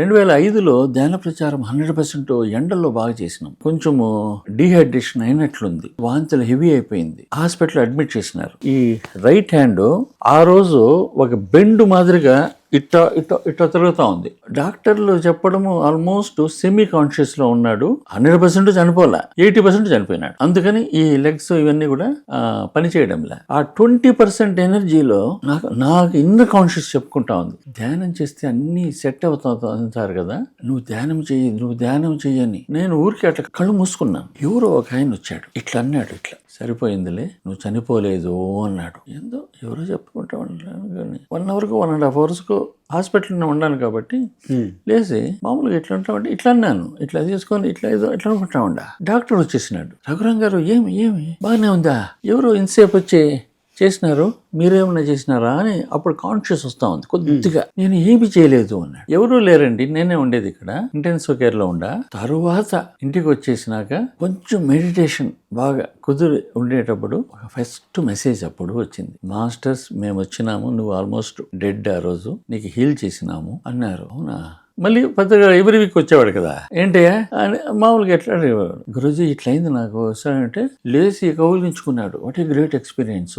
2005లో ధ్యాన ప్రచారం 100% ఎండల్లో బాగా చేసినాం. కొంచెము డీహైడ్రేషన్ అయినట్లుంది, వాంతులు హెవీ అయిపోయింది, హాస్పిటల్ అడ్మిట్ చేసినారు. ఈ రైట్ హ్యాండ్ ఆ రోజు ఒక బెండ్ మాదిరిగా ఇట్ట తిరుగుతా ఉంది. డాక్టర్లు చెప్పడము ఆల్మోస్ట్ సెమీ కాన్షియస్ లో ఉన్నాడు, 100% చనిపోలే, 80% చనిపోయినాడు. అందుకని ఈ లెగ్స్ ఇవన్నీ కూడా పని చేయడంలే. ఆ 20% ఎనర్జీలో నాకు ఇన్నర్ కాన్షియస్ చెప్పుకుంటా ఉంది, ధ్యానం చేస్తే అన్ని సెట్ అవుతా అంటారు కదా, నువ్వు ధ్యానం చెయ్యని. నేను ఊరికి అట్లా కళ్ళు మూసుకున్నాను. ఎవరో ఒక ఆయన వచ్చాడు, ఇట్లా అన్నాడు, ఇట్లా సరిపోయిందిలే, నువ్వు చనిపోలేదు అన్నాడు. ఏందో ఎవరో చెప్పుకుంటా ఉంటాను కానీ 1 అవర్కు 1.5 అవర్స్కు హాస్పిటల్లో ఉన్నాను కాబట్టి లేచి మామూలుగా ఎట్లా ఉంటామంటే ఇట్లా అన్నాను, ఇట్లా తీసుకొని ఇట్లా ఏదో ఎట్లా అనుకుంటా ఉండా. డాక్టర్ వచ్చేసినాడు. రఘురాం గారు ఏమి బాగానే ఉందా, ఎవరు ఇంతసేపు వచ్చి చేసినారు, మీరేమన్నా చేసినారా అని అప్పుడు కాన్షియస్ వస్తా ఉంది కొద్దిగా. నేను ఏమి చేయలేదు అన్నాడు. ఎవరూ లేరండి, నేనే ఉండేది ఇక్కడ ఇంటెన్సివ్ కేర్ లో ఉండా. తరువాత ఇంటికి వచ్చేసినాక కొంచెం మెడిటేషన్ బాగా కుదిరి ఉండేటప్పుడు ఫస్ట్ మెసేజ్ అప్పుడు వచ్చింది, మాస్టర్స్ మేము వచ్చినాము, నువ్వు ఆల్మోస్ట్ డెడ్, ఆ రోజు నీకు హీల్ చేసినాము అన్నారు. అవునా? మళ్ళీ పెద్దగా ఎవరి వీక్ వచ్చేవాడు కదా, ఏంటయ్యా అని మామూలుగా ఎట్లా అడిగేవాడు. గురూజీ ఇట్లయింది నాకు సార్ అంటే లేచి కౌలించుకున్నాడు. What a great experience,